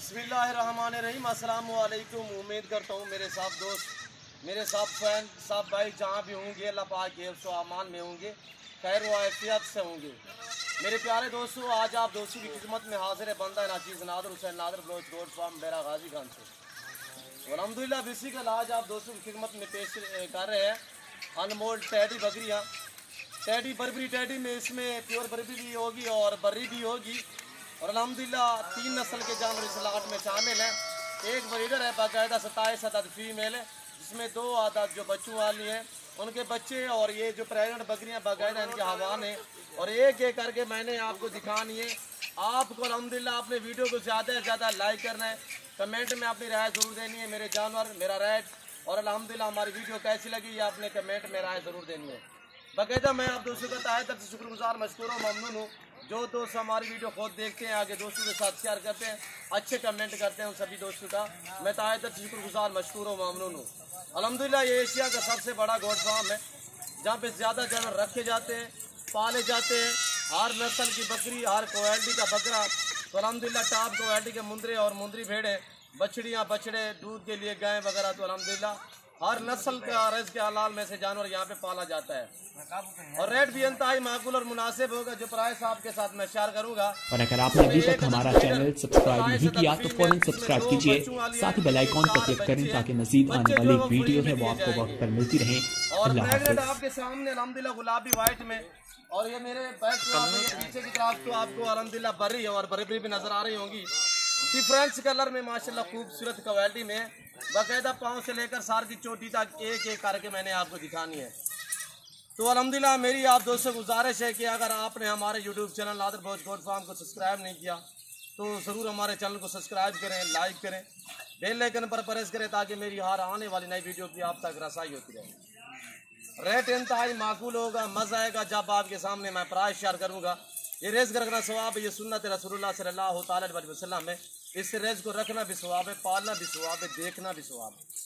बिस्मिल्लाहिर्रहमानिर्रहीम। अस्सलाम वालेकुम। उम्मीद करता हूँ मेरे साथ दोस्त, मेरे साथ फ्रेंड, सब भाई जहाँ भी होंगे अल्लाह पाक के हिफ्ज़ व अमान में होंगे, खैर व आफियत से होंगे। मेरे प्यारे दोस्तों, आज आप दोस्तों की खिदमत में हाजिर है बंदा नाचीज़ नादर हुसैन नादर बलोच रोड फार्म बेरा गाजी खान से। अल्हम्दुलिल्लाह बेसिकल आज आप दोस्तों की खिदमत में पेश कर रहे हैं अनमोल टैडी बकरियाँ। टैडी बर्बरी टैडी में इसमें प्योर बर्बरी भी होगी और बर्री भी होगी और अल्हम्दुलिल्लाह 3 नस्ल के जानवर इस लाट में शामिल हैं। एक ब्रीडर है बाकायदा 27 अदद फीमेल है, जिसमें 2 अदद जो बच्चों वाली हैं उनके बच्चे, और ये जो प्रेगनेंट बकरियां बाकायदा इनके हवान है। और एक एक करके मैंने आपको दिखानी है। आपको अल्हम्दुलिल्लाह अपने वीडियो को ज़्यादा से ज़्यादा लाइक करना है, कमेंट में अपनी राय ज़रूर देनी है मेरे जानवर मेरा रेट, और अल्हम्दुलिल्लाह हमारी वीडियो कैसी लगी ये आपने कमेंट में राय ज़रूर देनी है। बाकायदा मैं आप दोस्तों का तहे दिल से शुक्रगुजार मशकूर और ममनून हूँ। जो दोस्त हमारी वीडियो खुद देखते हैं, आगे दोस्तों के साथ शेयर करते हैं, अच्छे कमेंट करते हैं, उन सभी दोस्तों का मैं तहे दिल से शुक्रगुजार मशकूर और ममनून हूँ। अल्हम्दुलिल्लाह ये एशिया का सबसे बड़ा गोट फार्म है जहाँ पे ज़्यादा जानवर रखे जाते हैं, पाले जाते हैं। हर नस्ल की बकरी, हर क्वालिटी का बकरा, तो अल्हम्दुलिल्लाह टॉप क्वालिटी के मुंदरे और मुंदरी भेड़े, बछड़ियाँ बछड़े, दूध के लिए गाय वगैरह, तो अल्हम्दुलिल्लाह हर नस्ल का रज़ के हलाल में से जानवर यहाँ पे पाला जाता है। और रेट भी इंतहाई माकूल और मुनासिब होगा, जो प्राइस आपके साथ मैं शेयर करूंगा। और अगर आपने अभी तक हमारा चैनल सब्सक्राइब नहीं किया तो फौरन सब्सक्राइब कीजिए, साथ ही बेल आइकॉन पर क्लिक करें ताकि मजीद आने वाली वीडियो है वो आपको वक्त पर मिलती रहे। और प्रेगनेंट आपके सामने अल्हम्दुलिल्लाह गुलाबी व्हाइट में, और ये मेरे बैक पीछे की तरफ तो आपको अल्हम्दुलिल्लाह बर्री और बर्री भी नजर आ रही होंगी। डिफरेंस कलर में माशाल्लाह खूबसूरत क्वालिटी में, बाकायदा पाँव से लेकर सार की चोटी तक एक एक करके मैंने आपको दिखानी है। तो अल्हम्दुलिल्लाह मेरी आप दोस्तों से गुजारिश है कि अगर आपने हमारे YouTube channel Nadar Baloch goat farm को सब्सक्राइब नहीं किया तो ज़रूर हमारे चैनल को सब्सक्राइब करें, लाइक करें, बेल आइकन पर प्रेस करें ताकि मेरी हर आने वाली नई वीडियो की आप तक रसाई होती रहे। रेट इंतहाई माकूल होगा, मज़ा आएगा जब आपके सामने मैं प्राइस शेयर करूँगा। ये रेज़ रखना सवाब है, ये सुन्नत रसूलुल्लाह सल्लल्लाहु अलैहि वसल्लम है। इस रेज़ को रखना भी सवाब है, पालना भी सवाब है, देखना भी सवाब है।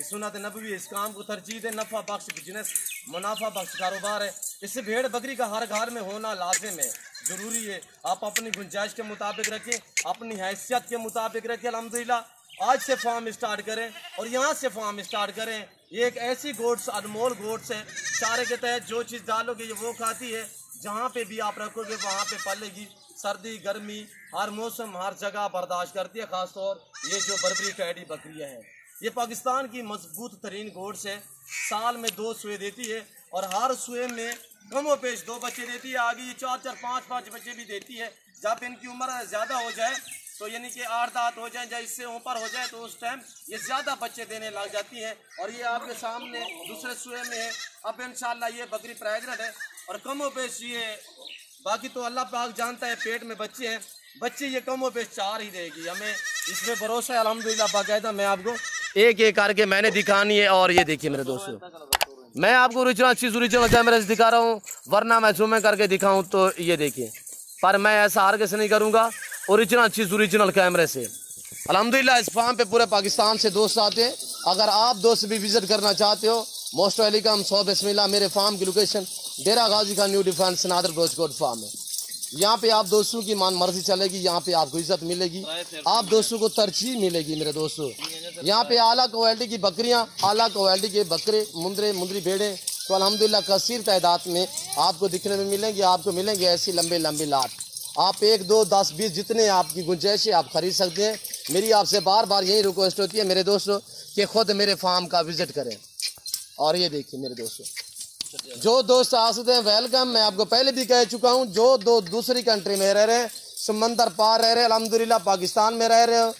इस सुन्नत नबवी इस काम को तरजीह है। नफ़ा बख्श बिजनेस, मुनाफा बख्श कारोबार है। इससे भेड़ बकरी का हर घर में होना लाजिम है, ज़रूरी है। आप अपनी गुंजाइश के मुताबिक रखें, अपनी हैसियत के मुताबिक रखें। अल्हम्दुलिल्लाह आज से फार्म स्टार्ट करें और यहाँ से फार्म स्टार्ट करें। ये एक ऐसी गोट्स, अनमोल गोट्स है, चारे के तहत जो चीज़ डालोगे ये वो खाती है। जहाँ पे भी आप रखोगे वहाँ पे पलेगी। सर्दी गर्मी हर मौसम हर जगह बर्दाश्त करती है। ख़ासतौर ये जो बर्बरी टैडी बकरियाँ हैं, ये पाकिस्तान की मजबूत तरीन गोट्स है। साल में 2 सुए देती है और हर सुए में कम व पेश 2 बच्चे देती है। आगे ये 4-4 5-5 बच्चे भी देती है। जब इनकी उम्र ज़्यादा हो जाए तो यानी कि 8 दांत हो जाए या इससे ऊपर हो जाए तो उस टाइम ये ज़्यादा बच्चे देने लग जाती है। और ये आपके सामने दूसरे सुए में है। अब इंशाल्लाह ये बकरी प्रेग्नेंट है और कम व पेश ये, बाकी तो अल्लाह पाक जानता है, पेट में बच्चे हैं, बच्चे ये कम व पेश 4 ही देगी, हमें इसमें भरोसा है अल्हम्दुलिल्लाह। बाकायदा मैं आपको एक एक करके मैंने दिखानी है। और ये देखिए मेरे दोस्तों, मैं आपको ओरिजिनल चीज़ ओरिजिनल कैमरे से दिखा रहा हूँ, वरना मैं जूम करके दिखाऊँ तो ये देखिए, पर मैं ऐसा हर किसी नहीं करूँगा, ओरिजिनल चीज़ ओरिजिनल कैमरे से। अल्हम्दुलिल्लाह इस फार्म पे पूरे पाकिस्तान से दोस्त आते हैं। अगर आप दोस्त भी विजिट करना चाहते हो, मोस्ट वेलकम। सो बिस्मिल्लाह। मेरे फार्म की location Dera Ghazi Khan new defence Nadar Baloch goat farm है। यहाँ पे आप दोस्तों की मान मर्जी चलेगी, यहाँ पे आपको इज्जत मिलेगी, आप दोस्तों को तरजीह मिलेगी मेरे दोस्तों। यहाँ पे आला क्वालिटी की बकरियाँ, आला क्वालिटी के बकरे, मुंदरे मुंदरी भेड़े, तो अल्हम्दुलिल्लाह कसीर तादाद में आपको दिखने में मिलेंगे। आपको मिलेंगे ऐसी लंबे लंबे लाट। आप 1 2 10 20 जितने आपकी गुंजाइश है आप खरीद सकते हैं। मेरी आपसे बार बार यही रिक्वेस्ट होती है मेरे दोस्तों कि खुद मेरे फार्म का विजिट करें। और ये देखिए मेरे दोस्तों, जो दोस्त आ सकते हैं वेलकम। मैं आपको पहले भी कह चुका हूँ, जो दूसरी कंट्री में रह रहे हैं, समंदर पार रह रहे हैं, अल्हम्दुलिल्लाह पाकिस्तान में रह रहे हो,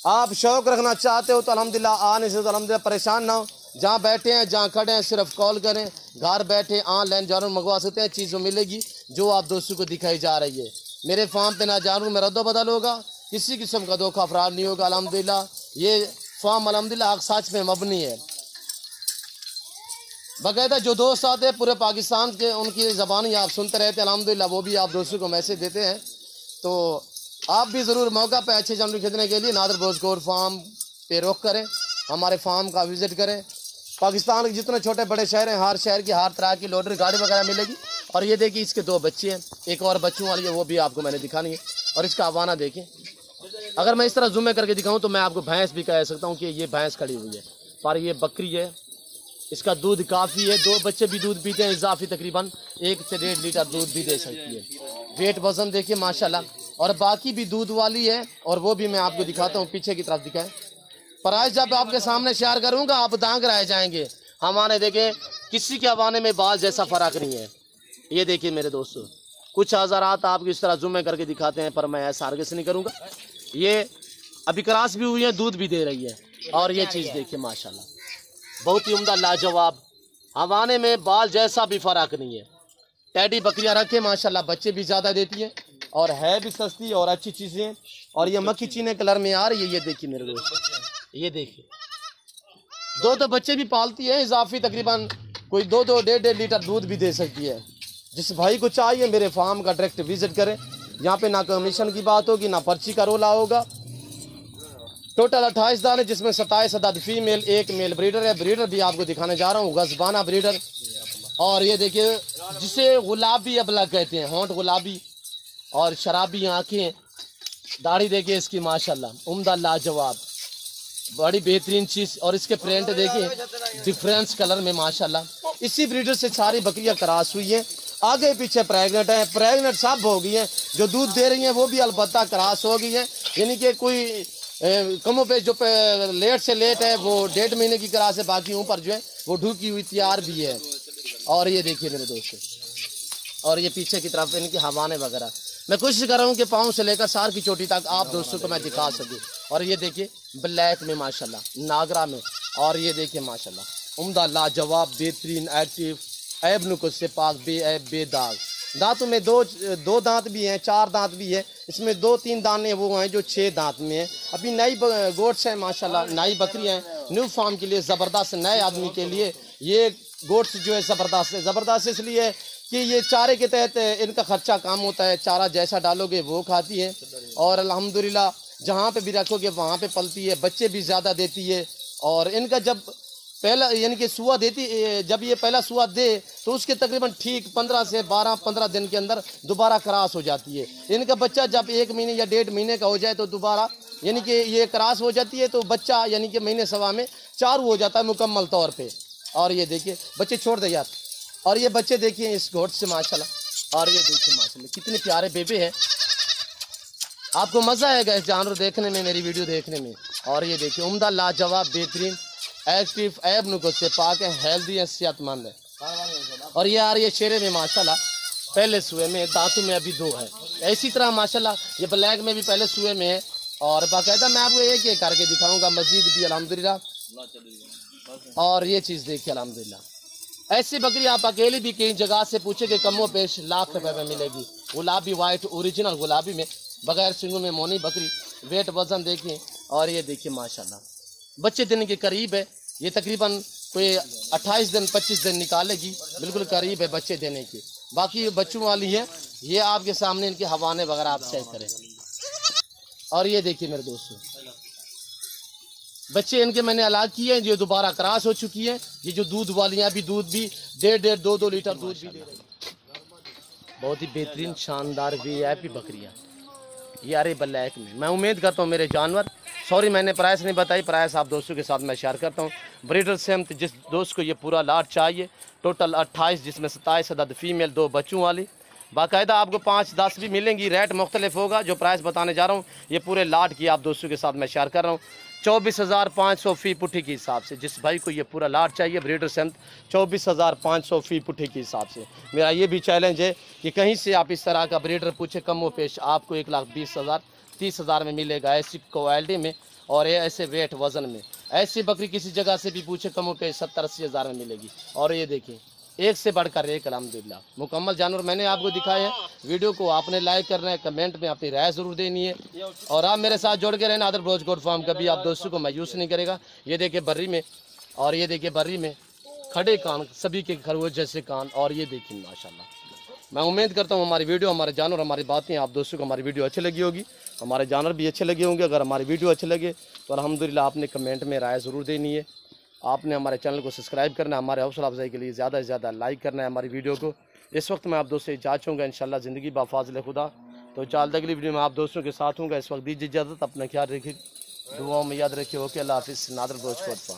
आप शौक रखना चाहते हो तो अल्हम्दुलिल्लाह आने से तो अल्हम्दुलिल्लाह परेशान ना हो। जहाँ बैठे हैं जहाँ खड़े हैं सिर्फ कॉल करें, घर बैठे ऑनलाइन जानवर मंगवा सकते हैं। चीज़ों मिलेगी जो आप दोस्तों को दिखाई जा रही है। मेरे फार्म पे ना जानवर में रद्दो बदल होगा, किसी किस्म का धोखा फराड नहीं होगा। अल्हम्दुलिल्लाह ये फार्म अल्हम्दुलिल्लाह सच में मबनी है। बाकायदा जो दोस्त आते हैं पूरे पाकिस्तान के, उनकी ज़बानी आप सुनते रहते हैं अल्हम्दुलिल्लाह, वो भी आप दोस्तों को मैसेज देते हैं। तो आप भी ज़रूर मौका पे अच्छे जानवर खरीदने के लिए नादर बलोच गोट फार्म पे रुख करें, हमारे फार्म का विज़िट करें। पाकिस्तान के जितने छोटे बड़े शहर हैं, हर शहर की हर तरह की लोडर गाड़ी वगैरह मिलेगी। और ये देखिए इसके 2 बच्चे हैं, एक और बच्चों वाली है वो भी आपको मैंने दिखानी है। और इसका हवाना देखें, अगर मैं इस तरह जूम करके दिखाऊं तो मैं आपको भैंस भी कह सकता हूं कि ये भैंस खड़ी हुई है, पर ये बकरी है। इसका दूध काफ़ी है, 2 बच्चे भी दूध पीते हैं इजाफी, तकरीबन 1 से 1.5 लीटर दूध भी दे सकती है। वेट वजन देखिए माशाल्लाह, और बाकी भी दूध वाली है, और वो भी मैं आपको दिखाता हूँ, पीछे की तरफ दिखाएं। प्राइस जब आपके सामने शेयर करूँगा आप दांग रह जाएंगे। हमारे देखें किसी के हवाने में बाल जैसा फ़र्क नहीं है। ये देखिए मेरे दोस्तों, कुछ हज़ारात आपको इस तरह जुम्मे करके दिखाते हैं, पर मैं ऐसा हरगिज़ नहीं करूँगा। ये अभी क्रॉस भी हुई है, दूध भी दे रही है। और ये चीज़ देखिए माशाल्लाह, बहुत ही उम्दा लाजवाब, हवाने में बाल जैसा भी फ़र्क नहीं है। टैडी बकरियां रखे माशाल्लाह, बच्चे भी ज़्यादा देती है और है भी सस्ती और अच्छी चीज़ें हैं। और ये मक्खी चीने कलर में आ रही है। ये देखिए मेरे दोस्त, ये देखिए 2 बच्चे भी पालती है इजाफी, तकरीबन कोई 2 1.5 लीटर दूध भी दे सकती है। जिस भाई को चाहिए मेरे फार्म का डायरेक्ट विजिट करें। यहाँ पे ना कमीशन की बात होगी, ना पर्ची का रोला होगा। टोटल 28 दाने, जिसमें 27 अदद फीमेल, 1 मेल ब्रीडर है। ब्रीडर भी आपको दिखाने जा रहा हूँ, गजबाना ब्रीडर। और ये देखिए जिसे गुलाबी अबला कहते हैं, होंठ गुलाबी और शराबी आंखें, दाढ़ी देखिए इसकी माशाल्लाह, उम्दा लाजवाब, बड़ी बेहतरीन चीज़। और इसके प्रिंट देखिए डिफरेंस कलर में माशाल्लाह। इसी ब्रीडर से सारी बकरियां क्रॉस हुई हैं, आगे पीछे प्रेग्नेंट है, प्रेग्नेंट सब हो गई हैं, जो दूध दे रही हैं वो भी अलबत्ता क्रॉस हो गई हैं। यानी कि कोई कमों पे जो लेट से लेट है वो 1.5 महीने की क्रॉस है, बाकी ऊपर जो है वो ढूकी हुई तैयार भी है। और ये देखिए मेरे दोस्तों, और ये पीछे की तरफ इनकी हवाने वगैरह, मैं कोशिश कर रहा हूँ कि पाँव से लेकर सार की चोटी तक आप दोस्तों को मैं दिखा सकूँ। और ये देखिए ब्लैक में माशाल्लाह, नागरा में। और ये देखिए माशाल्लाह उम्दा लाजवाब बेहतरीन एक्टिव, ऐब नुकुस से पाक, बेऐब बेदाग। दांतों में दो दांत भी हैं, 4 दांत भी है। इसमें 2-3 दाने वो हैं जो 6 दांत में हैं। अभी नई गोट्स हैं माशाल्लाह, नई बकरियां हैं, न्यू फार्म के लिए ज़बरदस्त, नए आदमी के लिए ये गोट्स जो है ज़बरदस्त है। ज़बरदस्त इसलिए है कि ये चारे के तहत इनका ख़र्चा कम होता है, चारा जैसा डालोगे वो खाती है। और अल्हम्दुलिल्लाह जहाँ पे भी रखोगे वहाँ पे पलती है, बच्चे भी ज़्यादा देती है। और इनका जब पहला यानी कि सुआ देती, जब ये पहला सुआ दे तो उसके तकरीबन ठीक 15 से 12-15 दिन के अंदर दोबारा क्रॉस हो जाती है। इनका बच्चा जब 1 महीने या 1.5 महीने का हो जाए तो दोबारा यानी कि ये क्रॉस हो जाती है, तो बच्चा यानी कि महीने सवा में चारू हो जाता है मुकम्मल तौर पे। और ये देखिए बच्चे छोड़ दे यार, और ये बच्चे देखिए इस घोट से माशाल्लाह। और ये देखिए माशाल्लाह कितने प्यारे बेबे हैं, आपको मज़ा आएगा इस जानवर देखने में, मेरी वीडियो देखने में। और ये देखिए उम्दा लाजवाब बेहतरीन एक्टिव, ऐब नुकुस से पाक है, हेल्दी है, सेहतमंद है। और ये आ रही है शेरे में माशाल्लाह, पहले सुए में, दांतों में अभी 2 है। इसी तरह माशाल्लाह ये ब्लैक में भी पहले सुए में है। और बाकायदा मैं आपको एक करके दिखाऊंगा, मस्जिद भी अल्हम्दुलिल्लाह। और ये चीज़ देखिए अल्हम्दुलिल्लाह, ऐसी बकरी आप अकेली भी कई जगह से पूछे कि कमो पेश लाख रुपए में मिलेगी। गुलाबी वाइट ओरिजिनल गुलाबी में, बगैर सिंगों में मोनी बकरी। वेट वजन देखिए, और ये देखिए माशाल्लाह बच्चे देने के करीब है। ये तकरीबन कोई 28 दिन 25 दिन निकालेगी, बिल्कुल करीब है बच्चे देने की। बाकी बच्चों वाली है, ये आपके सामने इनके हवाने वगैरह आप चेक करें। और ये देखिए मेरे दोस्तों बच्चे इनके मैंने अलग किए हैं, जो दोबारा क्रॉस हो चुकी है। ये जो दूध वाली हैं अभी दूध भी 1.5 2 लीटर दूध भी दे रही है। बहुत ही बेहतरीन शानदार वीआईपी बकरियाँ ये आ रही ब्लैक में। मैं उम्मीद करता हूँ मेरे जानवर, सॉरी मैंने प्राइस नहीं बताई, प्राइस आप दोस्तों के साथ मैं शेयर करता हूँ। ब्रीडर सेमत जिस दोस्त को ये पूरा लाट चाहिए, टोटल 28, जिसमें 27 अदद फीमेल, 2 बच्चों वाली। बाकायदा आपको 5-10 भी मिलेंगी, रेट मुख्तलिफ होगा। जो प्राइस बताने जा रहा हूँ ये पूरे लाट की आप दोस्तों के साथ मैं शेयर कर रहा हूँ। 24,500 फ़ी पुट्ठी के हिसाब से, जिस भाई को ये पूरा लाट चाहिए ब्रीडर सेमत 24,500 फ़ी पुट्ठी के हिसाब से। मेरा ये भी चैलेंज है कि कहीं से आप इस तरह का ब्रीडर पूछे कम व पेश आपको 1,20,000 30,000 में मिलेगा, ऐसी क्वालिटी में और ऐसे वेट वजन में। ऐसी बकरी किसी जगह से भी पूछे कम पे 70-80 हज़ार में मिलेगी। और ये देखिए एक से बढ़कर एक अल्हम्दुलिल्लाह मुकम्मल जानवर मैंने आपको दिखाए हैं। वीडियो को आपने लाइक करना है, कमेंट में अपनी राय ज़रूर देनी है और आप मेरे साथ जोड़ के रहना। अदर ब्रोज गोट फार्म कभी आप दोस्तों को मायूस नहीं करेगा। ये देखिए बर्री में, और ये देखिए बर्री में खड़े कान, सभी के खरगोश जैसे कान। और ये देखिए माशाल्लाह, मैं उम्मीद करता हूँ हमारी वीडियो, हमारे जानवर, हमारी बातें आप दोस्तों को हमारी वीडियो अच्छी लगी होगी, हमारे जानवर भी अच्छे लगे होंगे। अगर हमारी वीडियो अच्छे लगे तो अल्हम्दुलिल्लाह आपने कमेंट में राय ज़रूर देनी है। आपने हमारे चैनल को सब्सक्राइब करना है, हमारे हौसला अफजाई के लिए ज़्यादा से ज़्यादा लाइक करना है हमारी वीडियो को। इस वक्त मैं आप दोस्तों से इजाज़त चाहूँगा। इंशाल्लाह ज़िंदगी बाफ़ाज़िल खुदा, तो चलते अगली वीडियो में आप दोस्तों के साथ हूँ। इस वक्त दीजिए इजाज़त, अपना ख्याल रखिए, दुआओं में याद रखिए। ओके, अल्लाह हाफिज़। नादर बोझ कोट पा।